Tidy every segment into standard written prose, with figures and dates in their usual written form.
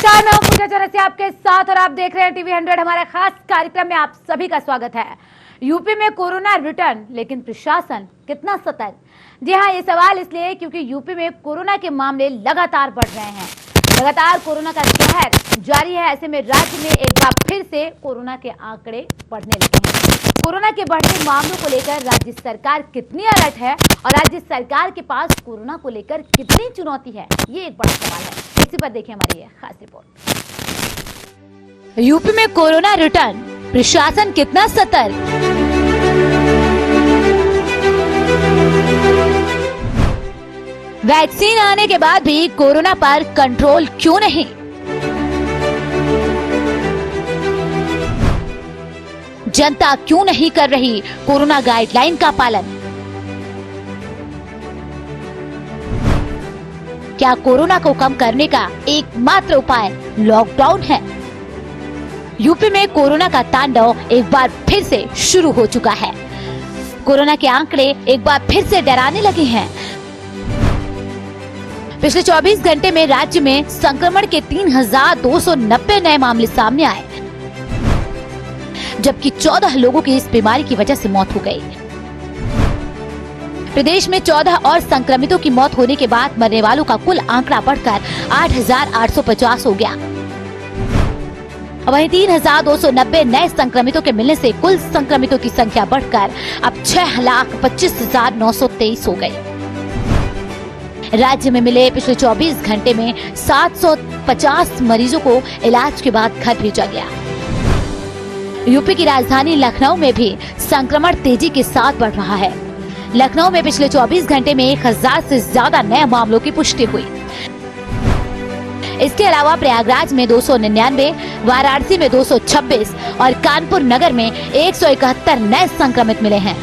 नमस्कार, मैं हूं पूजा चौरसिया आपके साथ और आप देख रहे हैं टीवी 100। हमारे खास कार्यक्रम में आप सभी का स्वागत है। यूपी में कोरोना रिटर्न, लेकिन प्रशासन कितना सतर्क? जी हां, ये सवाल इसलिए क्योंकि यूपी में कोरोना के मामले लगातार बढ़ रहे हैं। लगातार कोरोना का कहर जारी है। ऐसे में राज्य में एक बार फिर से कोरोना के आंकड़े बढ़ने लगे हैं। कोरोना के बढ़ते मामलों को लेकर राज्य सरकार कितनी अलर्ट है और राज्य सरकार के पास कोरोना को लेकर कितनी चुनौती है, ये एक बड़ा सवाल है। इसी पर देखिए हमारी ये खास रिपोर्ट। यूपी में कोरोना रिटर्न, प्रशासन कितना सतर्क? वैक्सीन आने के बाद भी कोरोना पर कंट्रोल क्यों नहीं? जनता क्यों नहीं कर रही कोरोना गाइडलाइन का पालन? क्या कोरोना को कम करने का एकमात्र उपाय लॉकडाउन है? यूपी में कोरोना का तांडव एक बार फिर से शुरू हो चुका है। कोरोना के आंकड़े एक बार फिर से डराने लगे हैं। पिछले 24 घंटे में राज्य में संक्रमण के 3,290 नए मामले सामने आए, जबकि 14 लोगों की इस बीमारी की वजह से मौत हो गई। प्रदेश में 14 और संक्रमितों की मौत होने के बाद मरने वालों का कुल आंकड़ा बढ़कर 8,850 हो गया। वहीं 3,290 नए संक्रमितों के मिलने से कुल संक्रमितों की संख्या बढ़कर अब 6,25,923 हो गई। राज्य में मिले पिछले 24 घंटे में 750 मरीजों को इलाज के बाद घर भेजा गया। यूपी की राजधानी लखनऊ में भी संक्रमण तेजी के साथ बढ़ रहा है। लखनऊ में पिछले 24 घंटे में 1,000 से ज्यादा नए मामलों की पुष्टि हुई। इसके अलावा प्रयागराज में 299, वाराणसी में 226 और कानपुर नगर में 171 नए संक्रमित मिले हैं।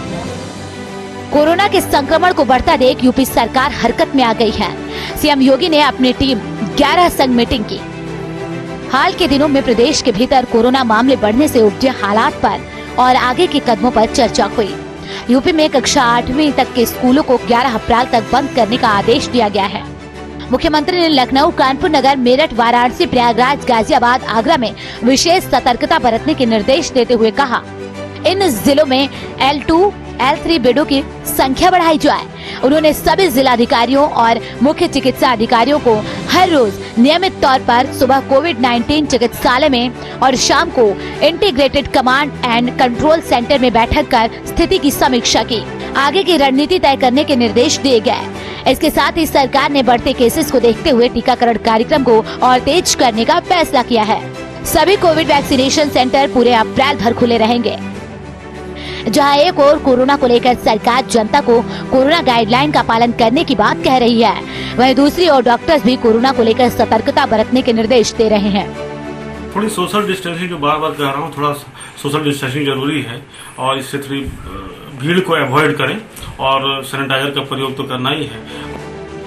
कोरोना के संक्रमण को बढ़ता देख यूपी सरकार हरकत में आ गई है। सीएम योगी ने अपनी टीम 11 संग मीटिंग की। हाल के दिनों में प्रदेश के भीतर कोरोना मामले बढ़ने से उपजे हालात पर और आगे के कदमों पर चर्चा हुई। यूपी में कक्षा 8वीं तक के स्कूलों को 11 अप्रैल तक बंद करने का आदेश दिया गया है। मुख्यमंत्री ने लखनऊ, कानपुर नगर, मेरठ, वाराणसी, प्रयागराज, गाजियाबाद, आगरा में विशेष सतर्कता बरतने के निर्देश देते हुए कहा, इन जिलों में L2, L3 बेडों की संख्या बढ़ाई जाए। उन्होंने सभी जिलाधिकारियों और मुख्य चिकित्सा अधिकारियों को हर रोज नियमित तौर पर सुबह कोविड-19 चिकित्सालय में और शाम को integrated command and control centre में बैठक कर स्थिति की समीक्षा की। आगे की रणनीति तय करने के निर्देश दिए गए। इसके साथ ही सरकार ने बढ़ते केसेस को देखते हुए टीकाकरण कार्यक्रम को और तेज करने का फैसला किया है। सभी कोविड वैक्सीनेशन सेंटर पूरे अप्रैल भर खुले रहेंगे। जहां एक और कोरोना को लेकर सरकार जनता को कोरोना गाइडलाइन का पालन करने की बात कह रही है, वहीं दूसरी ओर डॉक्टर्स भी कोरोना को लेकर सतर्कता बरतने के निर्देश दे रहे हैं। थोड़ी सोशल डिस्टेंसिंग, जो बार बार कह रहा हूँ, थोड़ा सोशल डिस्टेंसिंग जरूरी है और इससे थोड़ी भीड़ को अवॉइड करें और सैनिटाइजर का प्रयोग तो करना ही है।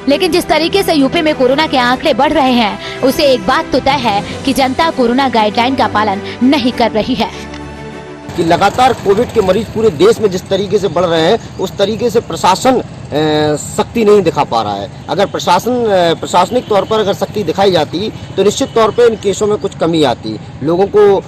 लेकिन जिस तरीके से यूपी में कोरोना के आंकड़े बढ़ रहे हैं, उसे एक बात तो तय है कि जनता कोरोना गाइडलाइन का पालन नहीं कर रही है। कि लगातार कोविड के मरीज पूरे देश में जिस तरीके से बढ़ रहे हैं, उस तरीके से प्रशासन शक्ति नहीं दिखा पा रहा है। अगर प्रशासनिक तौर पर अगर शक्ति दिखाई जाती तो निश्चित तौर पर इन केसों में कुछ कमी आती। लोगों को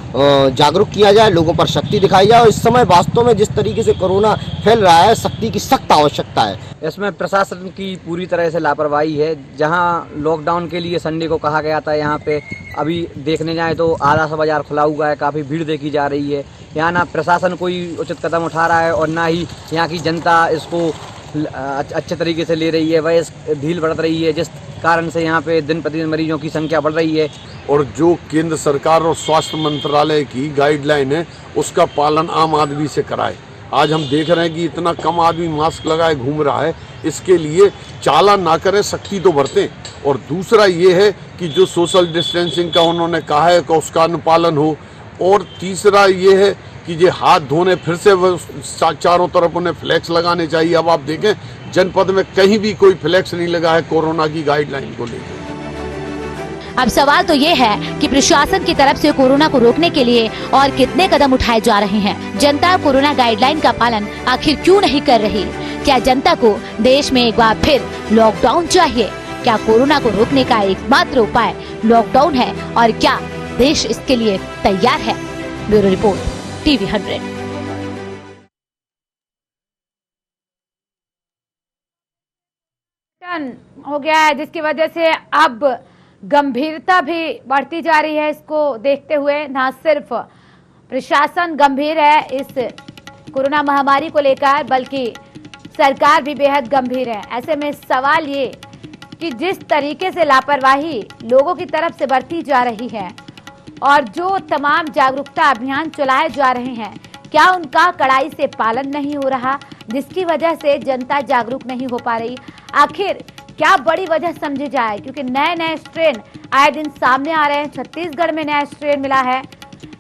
जागरूक किया जाए, लोगों पर शक्ति दिखाई जाए। और इस समय वास्तव में जिस तरीके से कोरोना फैल रहा है, शक्ति की सख्त आवश्यकता है। इसमें प्रशासन की पूरी तरह से लापरवाही है। जहां लॉकडाउन के लिए संडे को कहा गया था, यहाँ पे अभी देखने जाए तो आधा सा बाजार खुला हुआ है, काफ़ी भीड़ देखी जा रही है। यहाँ ना प्रशासन कोई उचित कदम उठा रहा है और ना ही यहाँ की जनता इसको अच्छे तरीके से ले रही है। वह भीड़ बढ़ रही है, जिस कारण से यहाँ पे दिन प्रतिदिन मरीजों की संख्या बढ़ रही है। और जो केंद्र सरकार और स्वास्थ्य मंत्रालय की गाइडलाइन है, उसका पालन आम आदमी से कराए। आज हम देख रहे हैं कि इतना कम आदमी मास्क लगाए घूम रहा है। इसके लिए चालान ना करें, सख्ती तो बरतें। और दूसरा ये है कि जो सोशल डिस्टेंसिंग का उन्होंने कहा है कि उसका अनुपालन हो। और तीसरा ये है कि ये हाथ धोने, फिर से चारों तरफ उन्हें फ्लैक्स लगाने चाहिए। अब आप देखें, जनपद में कहीं भी कोई फ्लैक्स नहीं लगा है कोरोना की गाइडलाइन को लेकर। अब सवाल तो ये है कि प्रशासन की तरफ से कोरोना को रोकने के लिए और कितने कदम उठाए जा रहे हैं। जनता कोरोना गाइडलाइन का पालन आखिर क्यों नहीं कर रही? क्या जनता को देश में एक बार फिर लॉकडाउन चाहिए? क्या कोरोना को रोकने का एकमात्र उपाय लॉकडाउन है और क्या देश इसके लिए तैयार है? Bureau report TV 100। हो गया है जिसकी वजह से अब गंभीरता भी बढ़ती जा रही है। इसको देखते हुए ना सिर्फ प्रशासन गंभीर है इस कोरोना महामारी को लेकर, बल्कि सरकार भी बेहद गंभीर है। ऐसे में सवाल ये कि जिस तरीके से लापरवाही लोगों की तरफ से बरती जा रही है और जो तमाम जागरूकता अभियान चलाए जा रहे हैं, क्या उनका कड़ाई से पालन नहीं हो रहा, जिसकी वजह से जनता जागरूक नहीं हो पा रही? आखिर क्या बड़ी वजह समझी जाए? क्योंकि नए नए स्ट्रेन आए दिन सामने आ रहे हैं। छत्तीसगढ़ में नया स्ट्रेन मिला है।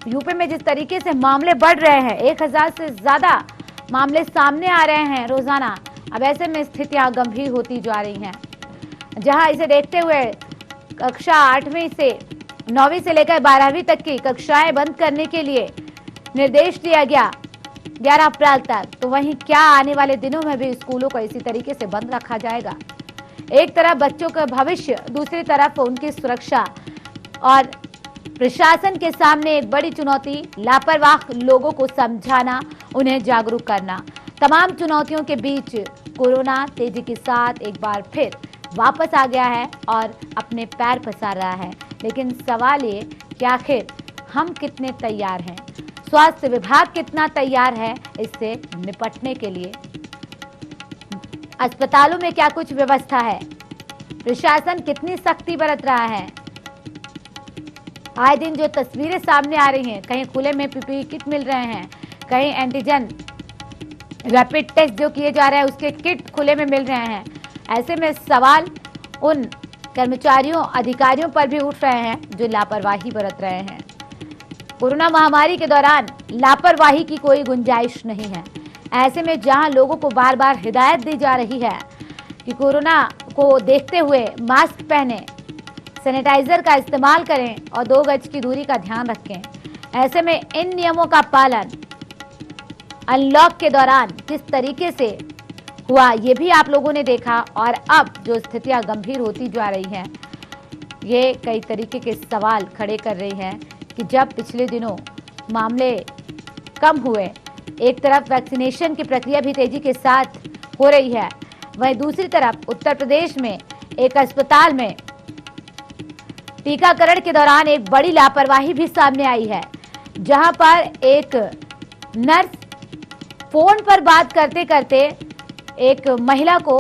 यूपी में जिस तरीके से मामले बढ़ रहे हैं, 1000 से ज्यादा मामले सामने आ रहे हैं रोजाना। अब ऐसे में स्थितियां गंभीर होती जा रही हैं, जहां इसे देखते हुए कक्षा 8वीं से 9वीं से लेकर 12वीं तक की कक्षाएं बंद करने के लिए निर्देश दिया गया 11 अप्रैल तक। तो वहीं क्या आने वाले दिनों में भी स्कूलों को इसी तरीके से बंद रखा जाएगा? एक तरफ बच्चों का भविष्य, दूसरी तरफ उनकी सुरक्षा और प्रशासन के सामने एक बड़ी चुनौती, लापरवाह लोगों को समझाना, उन्हें जागरूक करना। तमाम चुनौतियों के बीच कोरोना तेजी के साथ एक बार फिर वापस आ गया है और अपने पैर पसार रहा है। लेकिन सवाल ये कि आखिर हम कितने तैयार हैं? स्वास्थ्य विभाग कितना तैयार है इससे निपटने के लिए? अस्पतालों में क्या कुछ व्यवस्था है? प्रशासन कितनी सख्ती बरत रहा है? आए दिन जो तस्वीरें सामने आ रही हैं, कहीं खुले में पीपीई किट मिल रहे हैं, कहीं एंटीजन रैपिड टेस्ट जो किए जा रहे हैं उसके किट खुले में मिल रहे हैं। ऐसे में सवाल उन कर्मचारियों, अधिकारियों पर भी उठ रहे हैं जो लापरवाही बरत रहे हैं। कोरोना महामारी के दौरान लापरवाही की कोई गुंजाइश नहीं है। ऐसे में जहां लोगों को बार बार हिदायत दी जा रही है कि कोरोना को देखते हुए मास्क पहने, सैनिटाइजर का इस्तेमाल करें और 2 गज की दूरी का ध्यान रखें, ऐसे में इन नियमों का पालन अनलॉक के दौरान किस तरीके से हुआ ये भी आप लोगों ने देखा। और अब जो स्थितियां गंभीर होती जा रही हैं, ये कई तरीके के सवाल खड़े कर रही हैं कि जब पिछले दिनों मामले कम हुए, एक तरफ वैक्सीनेशन की प्रक्रिया भी तेजी के साथ हो रही है, वहीं दूसरी तरफ उत्तर प्रदेश में एक अस्पताल में टीकाकरण के दौरान एक बड़ी लापरवाही भी सामने आई है, जहां पर एक नर्स फोन पर बात करते करते एक महिला को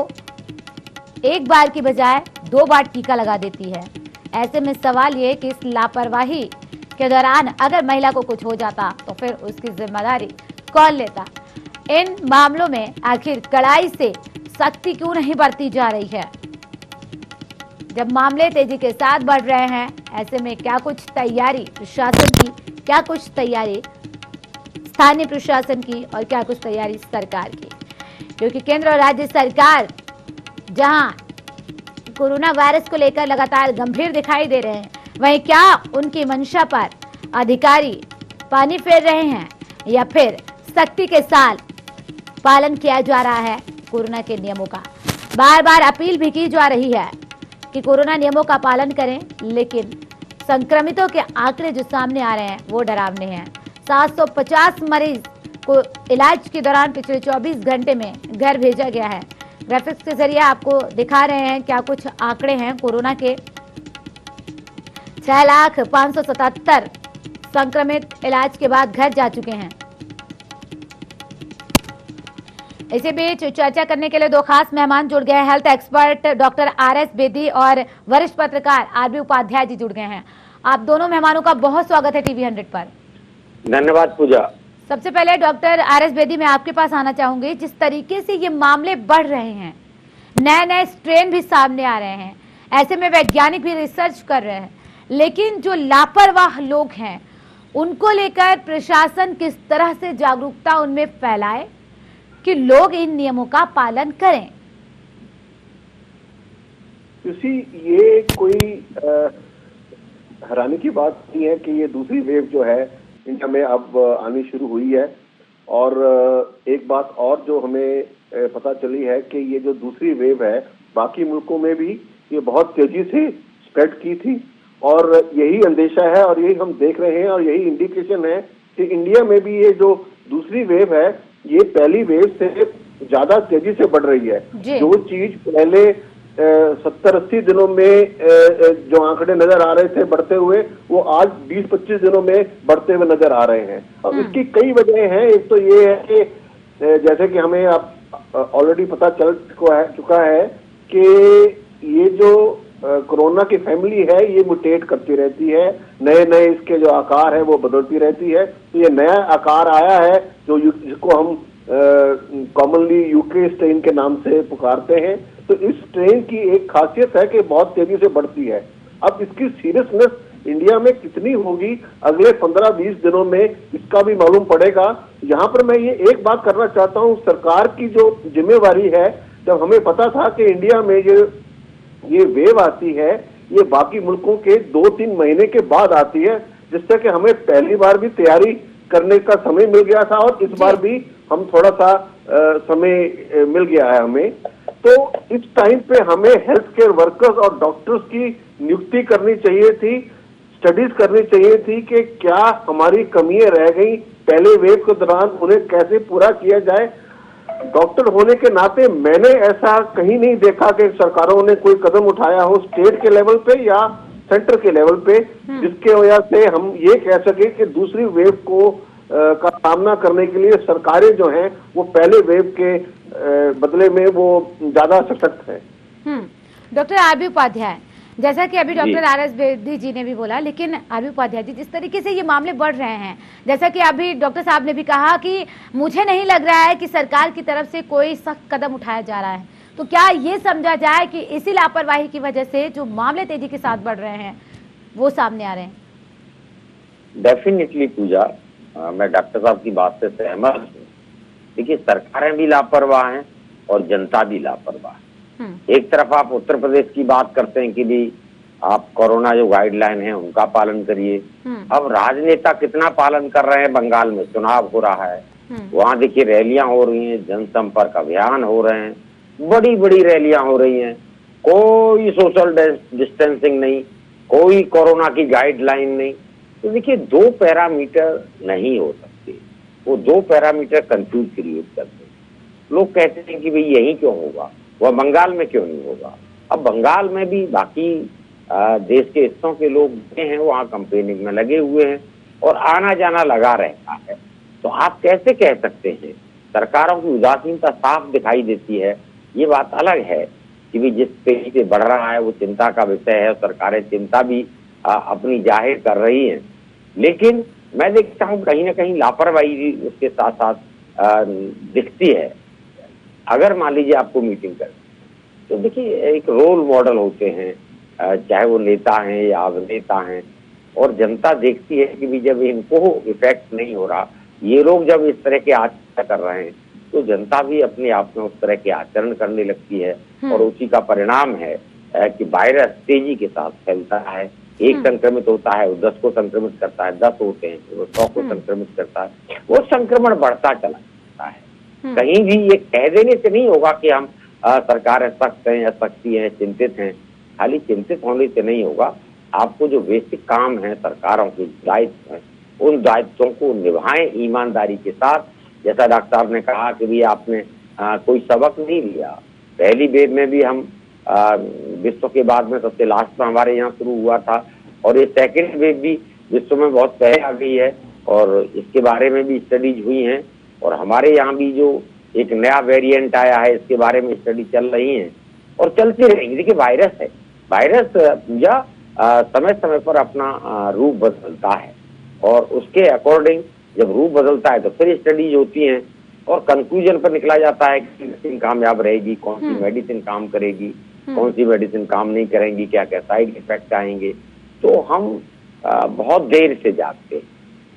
एक बार की बजाय 2 बार टीका लगा देती है। ऐसे में सवाल ये कि इस लापरवाही के दौरान अगर महिला को कुछ हो जाता तो फिर उसकी जिम्मेदारी कौन लेता? इन मामलों में आखिर कड़ाई से सख्ती क्यों नहीं बरती जा रही है? जब मामले तेजी के साथ बढ़ रहे हैं, ऐसे में क्या कुछ तैयारी प्रशासन की, क्या कुछ तैयारी स्थानीय प्रशासन की और क्या कुछ तैयारी सरकार की? क्योंकि केंद्र और राज्य सरकार जहां कोरोना वायरस को लेकर लगातार गंभीर दिखाई दे रहे हैं, वहीं क्या उनकी मंशा पर अधिकारी पानी फेर रहे हैं या फिर सख्ती के साथ पालन किया जा रहा है कोरोना के नियमों का? बार बार अपील भी की जा रही है कि कोरोना नियमों का पालन करें, लेकिन संक्रमितों के आंकड़े जो सामने आ रहे हैं वो डरावने हैं। 750 मरीज को इलाज के दौरान पिछले 24 घंटे में घर भेजा गया है। ग्राफिक्स के जरिए आपको दिखा रहे हैं क्या कुछ आंकड़े हैं कोरोना के। 6,577 संक्रमित इलाज के बाद घर जा चुके हैं। इसी बीच चर्चा करने के लिए 2 खास मेहमान जुड़ गए हैं। Health expert doctor RS Bedi और वरिष्ठ पत्रकार RB उपाध्याय जी जुड़ गए हैं। आप दोनों मेहमानों का बहुत स्वागत है टीवी 100 पर। धन्यवाद पूजा। सबसे पहले डॉक्टर RS बेदी, मैं आपके पास आना चाहूंगी। जिस तरीके से ये मामले बढ़ रहे हैं, नए नए स्ट्रेन भी सामने आ रहे हैं, ऐसे में वैज्ञानिक भी रिसर्च कर रहे हैं, लेकिन जो लापरवाह लोग हैं उनको लेकर प्रशासन किस तरह से जागरूकता उनमें फैलाए कि लोग इन नियमों का पालन करें? ये कोई हैरानी की बात नहीं है कि ये दूसरी वेव जो है इंडिया में अब आनी शुरू हुई है। और एक बात और जो हमें पता चली है कि ये जो दूसरी वेव है बाकी मुल्कों में भी ये बहुत तेजी से स्प्रेड की थी और यही अंदेशा है और यही हम देख रहे हैं और यही इंडिकेशन है कि इंडिया में भी ये जो दूसरी वेव है ये पहली वेव से ज्यादा तेजी से बढ़ रही है। जो चीज पहले 70-80 दिनों में जो आंकड़े नजर आ रहे थे बढ़ते हुए, वो आज 20-25 दिनों में बढ़ते हुए नजर आ रहे हैं। और इसकी कई वजह हैं। एक तो ये है कि जैसे कि हमें अब ऑलरेडी पता चल चुका है कि ये जो कोरोना की फैमिली है ये म्यूटेट करती रहती है, नए नए इसके जो आकार है वो बदलती रहती है। तो ये नया आकार आया है जो जिसको हम कॉमनली यूके स्ट्रेन के नाम से पुकारते हैं। तो इस स्ट्रेन की एक खासियत है कि बहुत तेजी से बढ़ती है। अब इसकी सीरियसनेस इंडिया में कितनी होगी अगले 15-20 दिनों में, इसका भी मालूम पड़ेगा। यहाँ पर मैं ये एक बात करना चाहता हूँ, सरकार की जो जिम्मेवारी है, जब हमें पता था कि इंडिया में ये वेव आती है ये बाकी मुल्कों के 2-3 महीने के बाद आती है, जिससे कि हमें पहली बार भी तैयारी करने का समय मिल गया था और इस बार भी हम थोड़ा सा समय मिल गया है हमें। तो इस टाइम पे हमें हेल्थ केयर वर्कर्स और डॉक्टर्स की नियुक्ति करनी चाहिए थी, स्टडीज करनी चाहिए थी कि क्या हमारी कमियां रह गई पहले वेव के दौरान, उन्हें कैसे पूरा किया जाए। डॉक्टर होने के नाते मैंने ऐसा कहीं नहीं देखा कि सरकारों ने कोई कदम उठाया हो स्टेट के लेवल पे या सेंटर के लेवल पे, जिसके वजह से हम ये कह सके कि दूसरी वेव को का सामना करने के लिए सरकारें जो हैं वो पहले वेव के बदले में वो ज्यादा सशक्त है। Doctor RB. उपाध्याय, जैसा कि अभी डॉक्टर आर.एस. बेदी जी ने भी बोला, लेकिन आर.बी. उपाध्याय जी, जिस तरीके से ये मामले बढ़ रहे हैं, जैसा कि अभी डॉक्टर साहब ने भी कहा कि मुझे नहीं लग रहा है कि सरकार की तरफ से कोई सख्त कदम उठाया जा रहा है, तो क्या ये समझा जाए कि इसी लापरवाही की वजह से जो मामले तेजी के साथ बढ़ रहे हैं वो सामने आ रहे हैं? डेफिनेटली पूजा, मैं डॉक्टर साहब की बात से सहमत हूँ। देखिए, सरकारें भी लापरवाह हैं और जनता भी लापरवाह है। एक तरफ आप उत्तर प्रदेश की बात करते हैं कि भी आप कोरोना जो गाइडलाइन है उनका पालन करिए। अब राजनेता कितना पालन कर रहे हैं? बंगाल में चुनाव हो रहा है, वहां देखिए रैलियां हो रही हैं, जनसंपर्क अभियान हो रहे हैं, बड़ी बड़ी रैलियां हो रही हैं, कोई सोशल डिस्टेंसिंग नहीं, कोई कोरोना की गाइडलाइन नहीं। तो देखिए, 2 पैरामीटर नहीं हो सकते, वो 2 पैरामीटर कंफ्यूज क्रिएट करते हैं। लोग कहते हैं कि भाई यही क्यों होगा, वह बंगाल में क्यों नहीं होगा। अब बंगाल में भी बाकी देश के हिस्सों के लोग हैं, वहाँ कंपेनिंग में लगे हुए हैं और आना जाना लगा रहता है। तो आप कैसे कह सकते हैं? सरकारों की उदासीनता साफ दिखाई देती है। ये बात अलग है कि भी जिस तेजी से बढ़ रहा है वो चिंता का विषय है, सरकारें चिंता भी अपनी जाहिर कर रही हैं, लेकिन मैं देखता हूँ कहीं ना कहीं लापरवाही उसके साथ साथ दिखती है। अगर मान लीजिए आपको मीटिंग कर, तो देखिए एक रोल मॉडल होते हैं, चाहे वो नेता हैं या अभिनेता हैं, और जनता देखती है कि भी जब इनको इफेक्ट नहीं हो रहा, ये लोग जब इस तरह के आचरण कर रहे हैं, तो जनता भी अपने आप में उस तरह के आचरण करने लगती है और उसी का परिणाम है कि वायरस तेजी के साथ फैलता है। एक संक्रमित होता है वो 10 को संक्रमित करता है, 10 होते हैं तो वो 100 को संक्रमित करता है, वो संक्रमण बढ़ता चला जाता है। कहीं भी ये कह देने से नहीं होगा कि हम सरकारें सख्त हैं या सख्ती हैं, चिंतित हैं। खाली चिंतित होने से नहीं होगा, आपको जो बेसिक काम है सरकारों के दायित्व हैं, उन दायित्वों को निभाएं ईमानदारी के साथ। जैसा डॉक्टर साहब ने कहा कि भी आपने कोई सबक नहीं लिया। पहली वेव में भी हम विश्व के बाद में सबसे लास्ट में हमारे यहाँ शुरू हुआ था, और ये सेकेंड वेव भी विश्व में बहुत पहले आ गई है और इसके बारे में भी स्टडीज हुई हैं। और हमारे यहाँ भी जो एक नया वेरिएंट आया है इसके बारे में स्टडी चल रही हैं और चलती रहेंगी। देखिए, वायरस है, वायरस पूजा समय समय पर अपना रूप बदलता है और उसके अकॉर्डिंग जब रूप बदलता है तो फिर स्टडीज होती हैं और कंक्लूजन पर निकला जाता है कि मेडिसिन कामयाब रहेगी, कौन सी मेडिसिन काम करेगी, कौन सी मेडिसिन काम नहीं करेंगी, क्या क्या साइड इफेक्ट आएंगे। तो हम बहुत देर से जागते,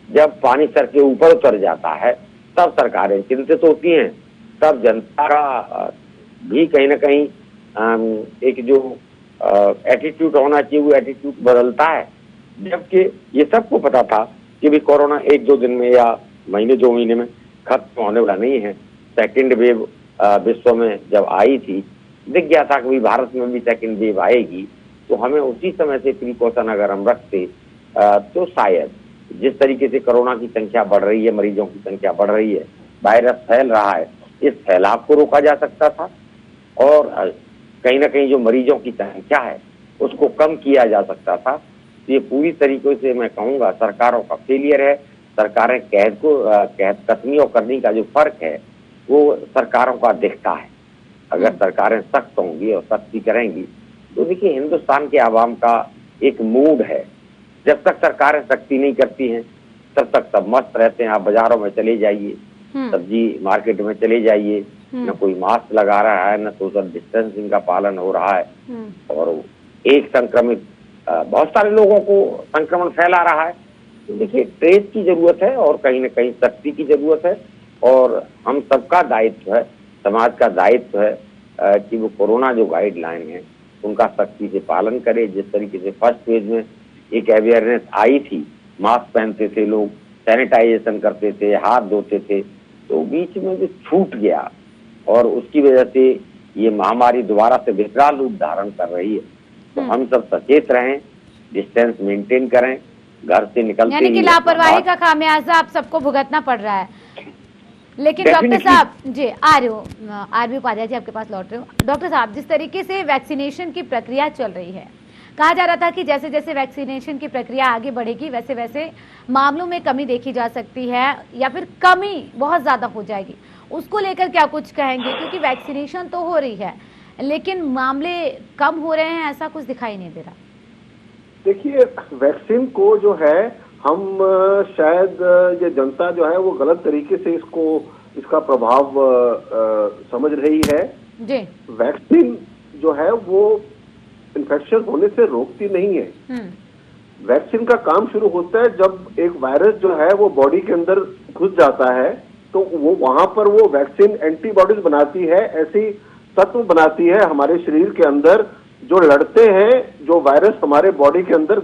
जब पानी सर के ऊपर उतर जाता है तब सरकारें चिंतित होती हैं, तब जनता का भी कहीं ना कहीं एक जो एटीट्यूड होना चाहिए वो एटीट्यूड बदलता है। जबकि ये सबको पता था कि भी कोरोना 1-2 दिन में या महीने 2 महीने में खत्म होने वाला नहीं है। सेकंड वेव विश्व में जब आई थी दिख गया था कि भाई भारत में भी सेकेंड वेव आएगी, तो हमें उसी समय से प्रिकॉशन अगर हम रखते तो शायद जिस तरीके से कोरोना की संख्या बढ़ रही है, मरीजों की संख्या बढ़ रही है, वायरस फैल रहा है, इस फैलाव को रोका जा सकता था और कहीं ना कहीं जो मरीजों की संख्या है उसको कम किया जा सकता था। तो ये पूरी तरीके से मैं कहूँगा सरकारों का फेलियर है। सरकारें कहकदमी और करनी का जो फर्क है वो सरकारों का दिखता है। अगर सरकारें सख्त होंगी और सख्ती करेंगी तो देखिए हिंदुस्तान के आवाम का एक मूड है, जब तक सरकारें सख्ती नहीं करती हैं तब तक सब मस्त रहते हैं। आप बाजारों में चले जाइए, सब्जी मार्केट में चले जाइए, न कोई मास्क लगा रहा है, न सोशल डिस्टेंसिंग का पालन हो रहा है और एक संक्रमित बहुत सारे लोगों को संक्रमण फैला रहा है। तो देखिए ट्रेस की जरूरत है और कहीं न कहीं सख्ती की जरूरत है और हम सबका दायित्व है, समाज का दायित्व है कि वो कोरोना जो गाइडलाइन है उनका सख्ती से पालन करे। जिस तरीके से फर्स्ट फेज में एक अवेयरनेस आई थी, मास्क पहनते थे लोग, सैनिटाइजेशन करते थे, हाथ धोते थे, तो बीच में जो छूट गया और उसकी वजह से ये महामारी दोबारा से विकराल रूप धारण कर रही है। तो हम सब सचेत रहें, डिस्टेंस मेंटेन करें, घर से निकलते यानी कि लापरवाही का खामियाजा आप सबको भुगतना पड़ रहा है। लेकिन डॉक्टर साहब जी आ रहे हो, आरबी उपाध्याय जी आपके पास लौट रहे हो। डॉक्टर साहब, जिस तरीके से वैक्सीनेशन की प्रक्रिया चल रही है, कहा जा रहा था कि जैसे जैसे वैक्सीनेशन की प्रक्रिया आगे बढ़ेगी वैसे वैसे मामलों में कमी देखी जा सकती है या फिर कमी बहुत ज्यादा हो जाएगी, उसको लेकर क्या कुछ कहेंगे? क्योंकि वैक्सीनेशन तो हो रही है लेकिन मामले कम हो रहे हैं, ऐसा कुछ दिखाई नहीं दे रहा। देखिए वैक्सीन को जो है हम शायद ये जनता जो है वो गलत तरीके से इसका प्रभाव समझ रही है जी। वैक्सीन जो है वो इन्फेक्शन होने से रोकती नहीं है। वैक्सीन का काम शुरू होता है जब एक वायरस जो है वो बॉडी के अंदर घुस जाता है, तो वो वहां पर वो वैक्सीन एंटीबॉडीज बनाती है, ऐसी तत्व बनाती है हमारे शरीर के अंदर जो लड़ते हैं जो वायरस हमारे बॉडी के अंदर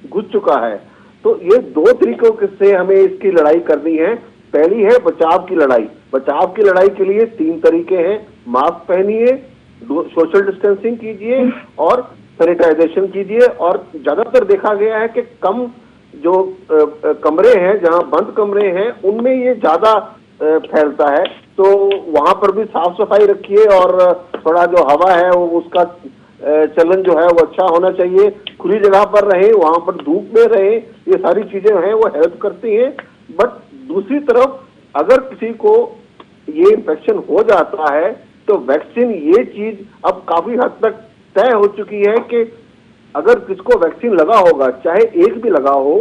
घुस चुका है। तो ये दो तरीकों से हमें इसकी लड़ाई करनी है। पहली है बचाव की लड़ाई। बचाव की लड़ाई के लिए 3 तरीके हैं, मास्क पहनिए, सोशल डिस्टेंसिंग कीजिए और सैनिटाइजेशन कीजिए। और ज्यादातर देखा गया है कि कम जो कमरे हैं, जहां बंद कमरे हैं, उनमें ये ज्यादा फैलता है, तो वहां पर भी साफ सफाई रखिए और थोड़ा जो हवा है वो उसका चलन जो है वो अच्छा होना चाहिए। खुली जगह पर रहे, वहां पर धूप में रहे, ये सारी चीजें हैं वो हेल्प करती हैं। बट दूसरी तरफ अगर किसी को ये इन्फेक्शन हो जाता है तो वैक्सीन ये चीज अब काफी हद तक तय हो चुकी है कि अगर किसको वैक्सीन लगा होगा, चाहे एक भी लगा हो,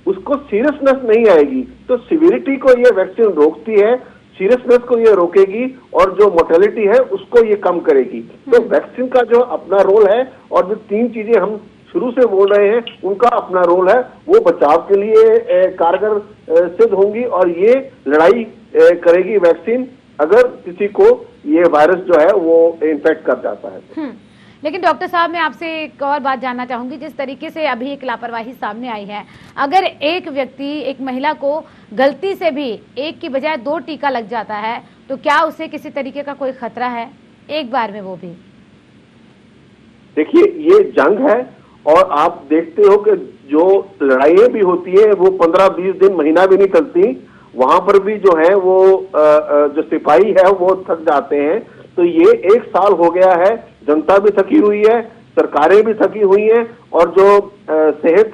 उसको सीरियसनेस नहीं आएगी। तो सिविरिटी को ये वैक्सीन रोकती है, सीरियसनेस को ये रोकेगी और जो मोर्टेलिटी है उसको ये कम करेगी। तो वैक्सीन का जो अपना रोल है और जो 3 चीजें हम शुरू से बोल रहे हैं उनका अपना रोल है, वो बचाव के लिए कारगर सिद्ध होंगी और ये लड़ाई करेगी वैक्सीन अगर किसी को ये वायरस जो है वो इन्फेक्ट कर जाता है। लेकिन डॉक्टर साहब मैं आपसे एक और बात जानना चाहूंगी, जिस तरीके से अभी एक लापरवाही सामने आई है, अगर एक व्यक्ति, एक महिला को गलती से भी 1 की बजाय 2 टीका लग जाता है तो क्या उसे किसी तरीके का कोई खतरा है एक बार में? वो भी देखिए ये जंग है और आप देखते हो कि जो लड़ाइयां भी होती है वो 15-20 दिन, महीना भी नहीं चलती। वहां पर भी जो है वो जो सिपाही है वो थक जाते हैं। तो ये 1 साल हो गया है, जनता भी थकी हुई है, सरकारें भी थकी हुई हैं और जो सेहत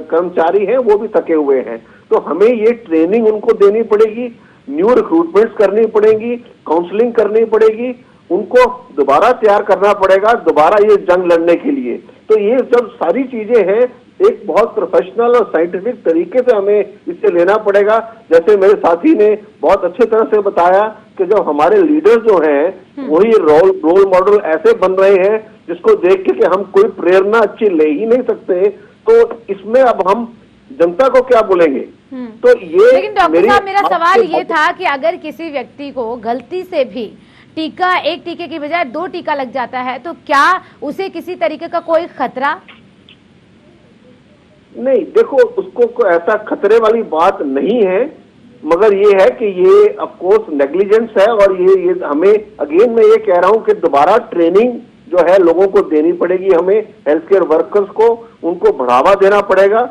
कर्मचारी हैं वो भी थके हुए हैं। तो हमें ये ट्रेनिंग उनको देनी पड़ेगी, न्यू रिक्रूटमेंट्स करनी पड़ेगी, काउंसलिंग करनी पड़ेगी, उनको दोबारा तैयार करना पड़ेगा दोबारा ये जंग लड़ने के लिए। तो ये जब सारी चीजें हैं एक बहुत प्रोफेशनल और साइंटिफिक तरीके से हमें इससे लेना पड़ेगा। जैसे मेरे साथी ने बहुत अच्छे तरह से बताया कि जब हमारे लीडर्स जो हैं वही रोल मॉडल ऐसे बन रहे हैं जिसको देख के कि हम कोई प्रेरणा अच्छी ले ही नहीं सकते, तो इसमें अब हम जनता को क्या बोलेंगे? तो ये लेकिन डॉक्टर साहब मेरा सवाल ये था कि अगर किसी व्यक्ति को गलती से भी टीका, 1 टीके की बजाय 2 टीका लग जाता है तो क्या उसे किसी तरीके का कोई खतरा? नहीं, देखो उसको कोई ऐसा खतरे वाली बात नहीं है। मगर ये है कि ये ऑफ कोर्स नेग्लिजेंस है, और ये हमें अगेन मैं ये कह रहा हूं कि दोबारा ट्रेनिंग जो है लोगों को देनी पड़ेगी, हमें हेल्थ केयर वर्कर्स को उनको बढ़ावा देना पड़ेगा।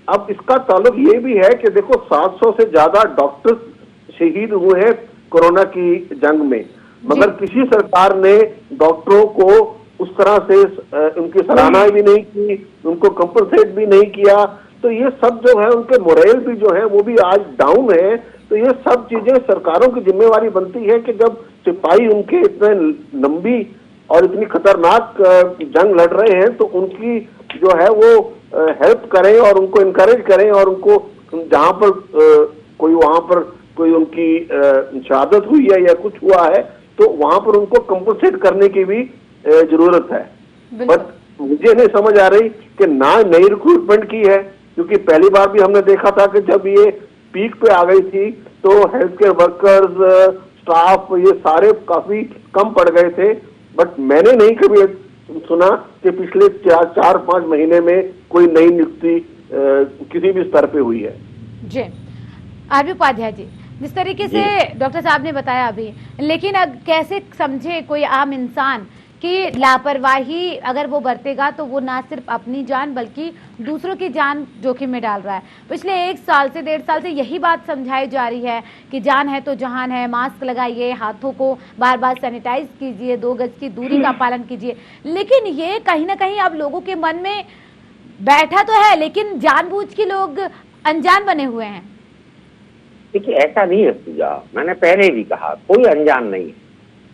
अब इसका ताल्लुक ये भी है कि देखो 700 से ज्यादा डॉक्टर्स शहीद हुए हैं कोरोना की जंग में, मगर किसी सरकार ने डॉक्टरों को उस तरह से उनकी सराहना भी नहीं की, उनको कंपनसेट भी नहीं किया। तो ये सब जो है उनके मोरल भी जो है वो भी आज डाउन है। तो ये सब चीजें सरकारों की जिम्मेवारी बनती है कि जब सिपाही उनके इतने लंबी और इतनी खतरनाक जंग लड़ रहे हैं तो उनकी जो है वो हेल्प करें और उनको इनकरेज करें, और उनको जहां पर कोई वहां पर कोई उनकी शहादत हुई है या कुछ हुआ है तो वहां पर उनको कंपनसेट करने की भी जरूरत है। बट मुझे नहीं समझ आ रही कि ना नई रिक्रूटमेंट की है, क्योंकि पहली बार भी हमने देखा था कि जब ये पीक पे आ गई थी तो हेल्थ केयर वर्कर्स, स्टाफ ये सारे काफी कम पड़ गए थे। बट मैंने नहीं कभी सुना कि पिछले 4-5 महीने में कोई नई नियुक्ति किसी भी स्तर पे हुई है। जी आरबी उपाध्याय जी, जिस तरीके से डॉक्टर साहब ने बताया अभी, लेकिन अब कैसे समझे कोई आम इंसान कि लापरवाही अगर वो बरतेगा तो वो ना सिर्फ अपनी जान बल्कि दूसरों की जान जोखिम में डाल रहा है। पिछले 1 साल से 1.5 साल से यही बात समझाई जा रही है कि जान है तो जहान है, मास्क लगाइए, हाथों को बार बार सैनिटाइज कीजिए, 2 गज की दूरी का पालन कीजिए। लेकिन ये कहीं ना कहीं अब लोगों के मन में बैठा तो है, लेकिन जानबूझ के लोग अनजान बने हुए हैं। देखिए ऐसा नहीं है पूजा, मैंने पहले भी कहा कोई अनजान नहीं है,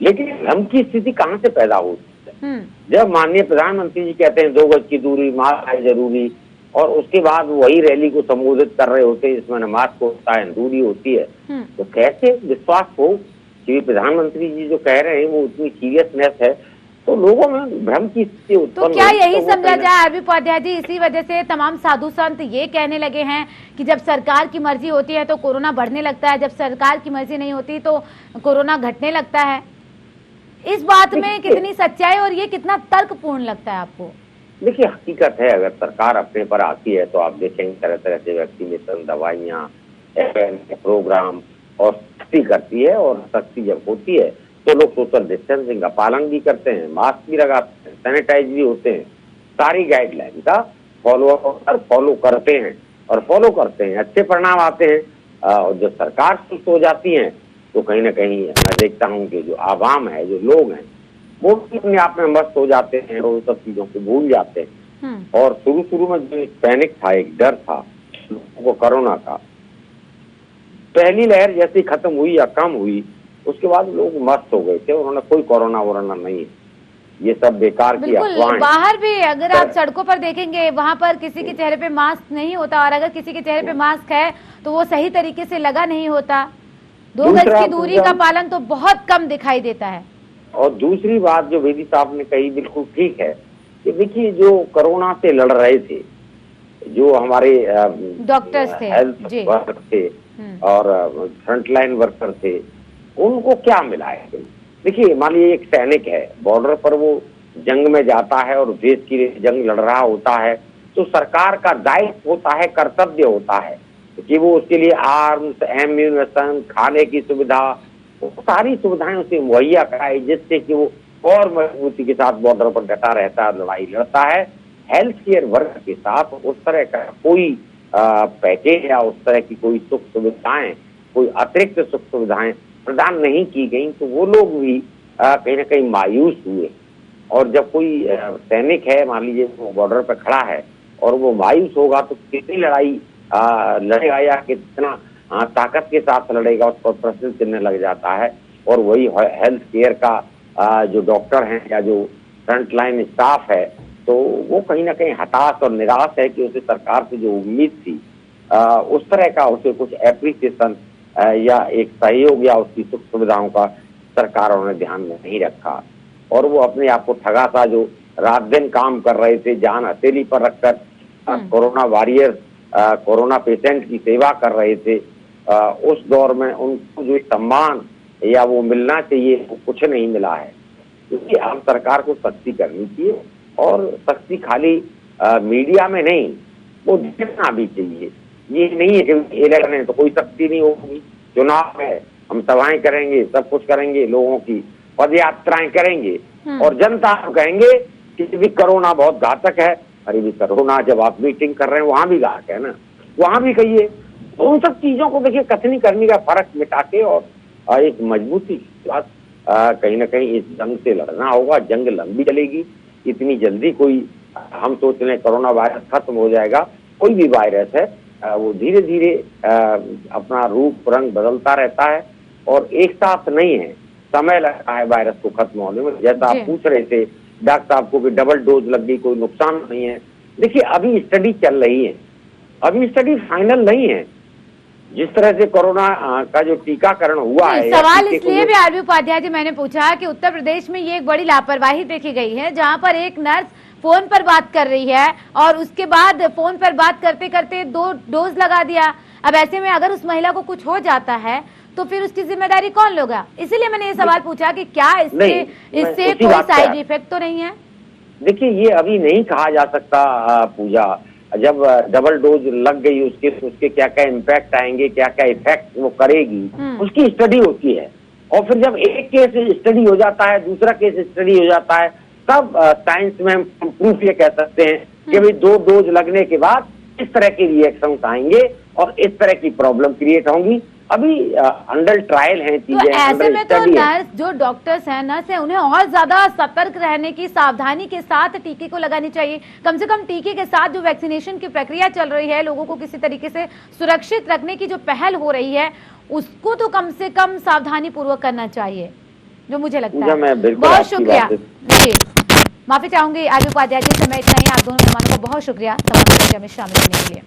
लेकिन भ्रम की स्थिति कहाँ से पैदा होती है? जब माननीय प्रधानमंत्री जी कहते हैं 2 गज की दूरी, मास्क है जरूरी, और उसके बाद वही रैली को संबोधित कर रहे होते हैं जिसमें न मास्क होता है, दूरी होती है, तो कैसे विश्वास हो कि प्रधानमंत्री जी जो कह रहे हैं वो उतनी सीरियसनेस है? तो लोगों में भ्रम की स्थिति उत्पन्न। तो क्या यही समझा जाए आरबी उपाध्याय जी, इसी वजह से तमाम साधु संत ये कहने लगे हैं कि जब सरकार की मर्जी होती है तो कोरोना बढ़ने लगता है, जब सरकार की मर्जी नहीं होती तो कोरोना घटने लगता है? इस बात में कितनी सच्चाई और ये कितना तर्कपूर्ण लगता है आपको? देखिए हकीकत है, अगर सरकार अपने पर आती है तो आप देखेंगे तरह तरह से वैक्सीनेशन, दवाइयाँ, प्रोग्राम और सख्ती करती है, और सख्ती जब होती है तो लोग सोशल डिस्टेंसिंग का पालन भी करते हैं, मास्क भी लगाते हैं, सैनिटाइज भी होते हैं, सारी गाइडलाइन का फॉलो करते हैं और फॉलो करते हैं, अच्छे परिणाम आते हैं। और जब सरकार सुस्त हो जाती है तो कहीं ना कहीं मैं देखता हूँ कि जो आवाम है, जो लोग हैं, वो भी अपने आप में मस्त हो जाते हैं और उन सब चीजों को भूल जाते हैं। और शुरू में जो एक पैनिक था, एक डर था लोगों को कोरोना का, पहली लहर जैसी खत्म हुई या कम हुई उसके बाद लोग मस्त हो गए थे, उन्होंने कोई कोरोना वोरोना नहीं है, ये सब बेकार की अफवाहें। बाहर भी अगर आप सड़कों पर देखेंगे वहां पर किसी के चेहरे पे मास्क नहीं होता, और अगर किसी के चेहरे पे मास्क है तो वो सही तरीके से लगा नहीं होता। 2 गज की दूरी का पालन तो बहुत कम दिखाई देता है। और दूसरी बात जो बेदी साहब ने कही बिल्कुल ठीक है कि देखिए जो कोरोना से लड़ रहे थे, जो हमारे डॉक्टर्स थे, हेल्थ वर्कर थे और फ्रंटलाइन वर्कर थे, उनको क्या मिला है? देखिए मान लीजिए एक सैनिक है, बॉर्डर पर वो जंग में जाता है और देश की जंग लड़ रहा होता है, तो सरकार का दायित्व होता है, कर्तव्य होता है कि वो उसके लिए आर्म्स, एम्यूनिशन, खाने की सुविधा, सारी सुविधाएं उसे मुहैया कराए, जिससे कि वो और मजबूती के साथ बॉर्डर पर डटा रहता है, लड़ाई लड़ता है। हेल्थ केयर वर्क के साथ उस तरह का कोई पैकेज या उस तरह की कोई सुख सुविधाएं, कोई अतिरिक्त सुख सुविधाएं प्रदान नहीं की गई, तो वो लोग भी कहीं ना कहीं मायूस हुए। और जब कोई सैनिक है, मान लीजिए वो बॉर्डर पर खड़ा है और वो मायूस होगा तो कितनी लड़ाई लड़ेगा या कितना ताकत के साथ लड़ेगा, उस पर प्रश्न चिन्ह लग जाता है। और वही हेल्थ केयर का जो डॉक्टर हैं या जो फ्रंट लाइन स्टाफ है, तो वो कहीं ना कहीं हताश और निराश है कि उसे सरकार से जो उम्मीद थी उस तरह का उसे कुछ एप्रिसिएशन या एक सहयोग या उसकी सुख सुविधाओं का सरकारों ने ध्यान में नहीं रखा, और वो अपने आप को ठगा सा जो रात दिन काम कर रहे थे, जान हथेली पर रखकर कोरोना वॉरियर, कोरोना पेशेंट की सेवा कर रहे थे, उस दौर में उनको जो सम्मान या वो मिलना चाहिए वो कुछ नहीं मिला है। क्योंकि अब सरकार को सख्ती करनी चाहिए, और सख्ती खाली मीडिया में नहीं, वो दिखना भी चाहिए ये नहीं है कि इलेक्शन है तो कोई सख्ती नहीं होगी। चुनाव है, हम सभाएं करेंगे, सब कुछ करेंगे, लोगों की पद यात्राएं करेंगे और जनता को कहेंगे कि भी कोरोना बहुत घातक है। अरे भी कोरोना जब आप मीटिंग कर रहे हैं वहां भी घातक है ना, वहां भी कहिए। उन सब चीजों को देखिए कथनी करने का फर्क मिटा के और एक मजबूती के साथ कहीं ना कहीं इस जंग से लड़ना होगा। जंग लंबी चलेगी, इतनी जल्दी कोई हम सोच रहे हैं कोरोना वायरस खत्म हो जाएगा। कोई भी वायरस है वो धीरे धीरे अपना रूप रंग बदलता रहता है और एक साथ नहीं है, समय लगता है वायरस को खत्म होने में। जैसा आप पूछ रहे थे डॉक्टर साहब को कि डबल डोज लग गई कोई नुकसान नहीं है। देखिए अभी स्टडी चल रही है, अभी स्टडी फाइनल नहीं है। जिस तरह से कोरोना का जो टीकाकरण हुआ है, सवाल इसलिए भी आरबी उपाध्याय जी मैंने पूछा कि उत्तर प्रदेश में ये एक बड़ी लापरवाही देखी गई है, जहां पर एक नर्स फोन पर बात कर रही है और उसके बाद फोन पर बात करते करते 2 डोज लगा दिया। अब ऐसे में अगर उस महिला को कुछ हो जाता है तो फिर उसकी जिम्मेदारी कौन लेगा? इसीलिए मैंने ये सवाल पूछा कि क्या इससे कोई साइड इफेक्ट तो नहीं है? देखिए ये अभी नहीं कहा जा सकता पूजा, जब डबल डोज लग गई उसके क्या क्या इम्पैक्ट आएंगे, क्या क्या इफेक्ट वो करेगी, उसकी स्टडी होती है। और फिर जब एक केस स्टडी हो जाता है, दूसरा केस स्टडी हो जाता है, तब साइंस में हम प्रूफ ये कह सकते हैं कि भाई 2 डोज लगने के बाद इस तरह के रिएक्शन आएंगे और इस तरह की प्रॉब्लम क्रिएट होंगी। अभी अंडर ट्रायल है चीजें। तो ऐसे में तो नर्स जो डॉक्टर्स हैं, नर्स हैं, उन्हें और ज्यादा सतर्क रहने की, सावधानी के साथ टीके को लगानी चाहिए। कम से कम टीके के साथ जो वैक्सीनेशन की प्रक्रिया चल रही है, लोगों को किसी तरीके से सुरक्षित रखने की जो पहल हो रही है, उसको तो कम से कम सावधानी पूर्वक करना चाहिए, जो मुझे लगता है। बहुत शुक्रिया जी, माफी चाहूंगी आरबी उपाध्याय जी, समय इतना ही। आप दोनों मेहमानों का बहुत शुक्रिया तमाम चर्चा में शामिल होने के लिए।